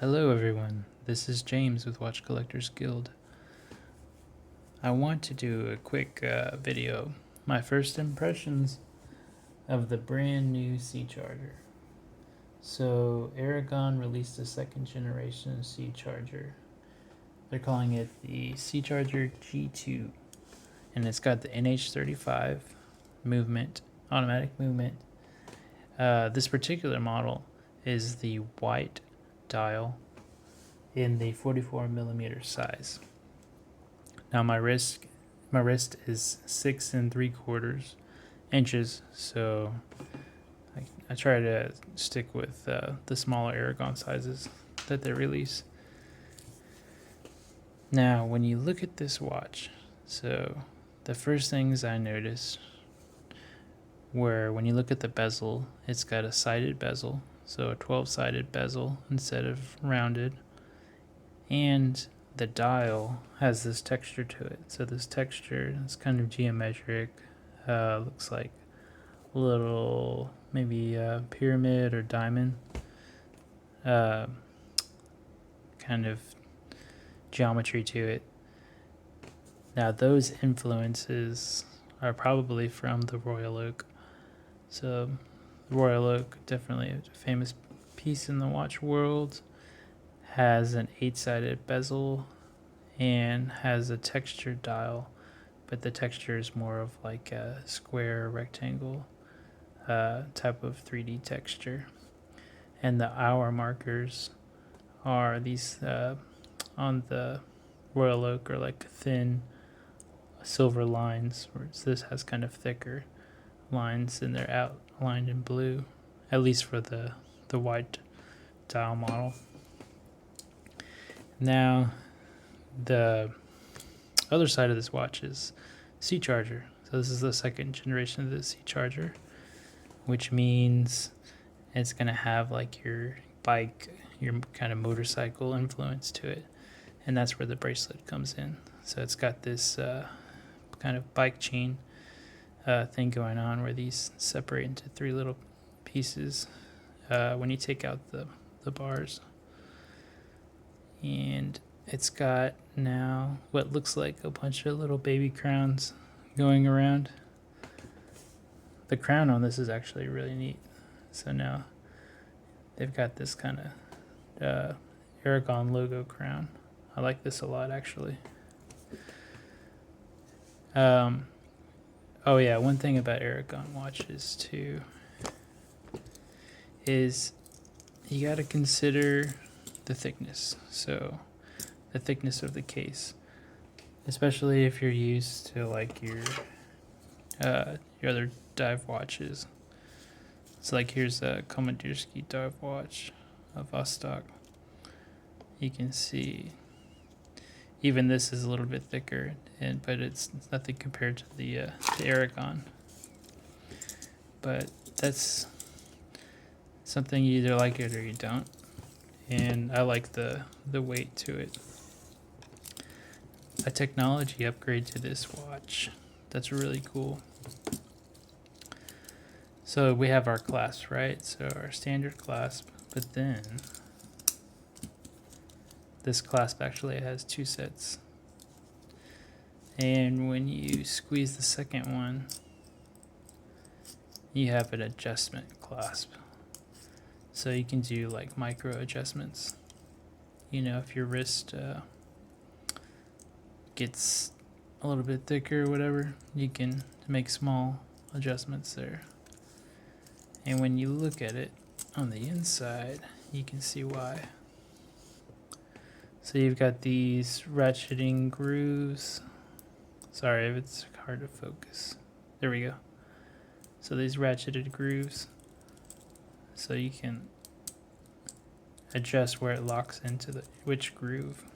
Hello everyone, this is James with Watch Collectors Guild. I want to do a quick video, my first impressions of the brand new C charger. So Aragon released a second generation C charger. They're calling it the C charger G2, and it's got the NH35 movement, automatic movement. This particular model is the white dial in the 44mm size. Now my wrist is 6 3/4 inches, so I try to stick with the smaller Aragon sizes that they release. Now when you look at this watch, so the first things I noticed were when you look at the bezel, it's got a sided bezel, so a 12-sided bezel instead of rounded. And the dial has this texture to it. So this texture is kind of geometric. Looks like a little maybe a pyramid or diamond. Kind of geometry to it. Now those influences are probably from the Royal Oak. So the Royal Oak, definitely a famous piece in the watch world. Has an 8-sided bezel and has a textured dial, but the texture is more of like a square rectangle type of 3D texture. And the hour markers are these on the Royal Oak are like thin silver lines, whereas this has kind of thicker lines and they're outlined in blue, at least for the white dial model. Now, the other side of this watch is C charger. So this is the second generation of the C charger, which means it's going to have like your bike, your kind of motorcycle influence to it. And that's where the bracelet comes in. So it's got this kind of bike chain thing going on where these separate into 3 little pieces when you take out the bars. And it's got now what looks like a bunch of little baby crowns going around. The crown on this is actually really neat. So now they've got this kind of Aragon logo crown. I like this a lot, actually. Oh yeah, one thing about Aragon watches too is you got to consider the thickness. So the thickness of the case, especially if you're used to like your other dive watches. So like here's a Kommandirsky dive watch of Vostok. You can see even this is a little bit thicker, but it's nothing compared to the Aragon. But that's something you either like it or you don't. And I like the weight to it. A technology upgrade to this watch that's really cool. So we have our clasp, right? So our standard clasp, but then this clasp actually has 2 sets. And when you squeeze the second one, you have an adjustment clasp. So you can do like micro adjustments. You know, if your wrist gets a little bit thicker or whatever, you can make small adjustments there. And when you look at it on the inside, you can see why. So you've got these ratcheting grooves. Sorry if it's hard to focus. There we go. So these ratcheted grooves. So you can adjust where it locks into which groove.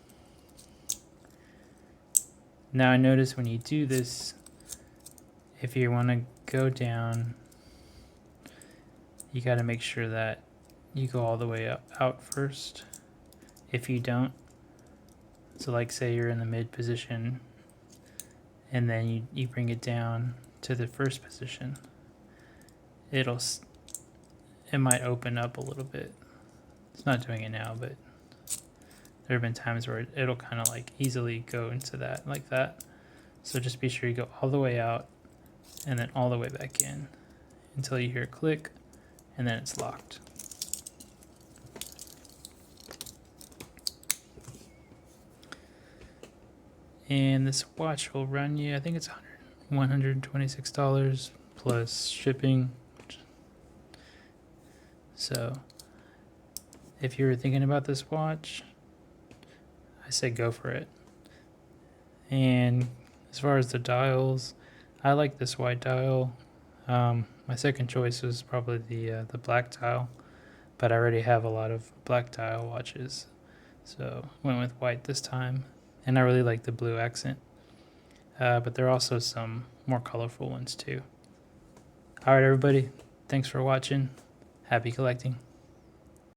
Now I notice when you do this, if you want to go down, you got to make sure that you go all the way out first. If you don't, so like say you're in the mid position and then you bring it down to the first position, it might open up a little bit. It's not doing it now, but there have been times where it'll kind of like easily go into that like that. So just be sure you go all the way out and then all the way back in until you hear a click, and then it's locked. And this watch will run you, I think it's $126 plus shipping. So if you're thinking about this watch, I say go for it. And as far as the dials, I like this white dial. My second choice was probably the black dial, but I already have a lot of black dial watches, so went with white this time. And I really like the blue accent, but there are also some more colorful ones too. All right, everybody, thanks for watching. Happy collecting.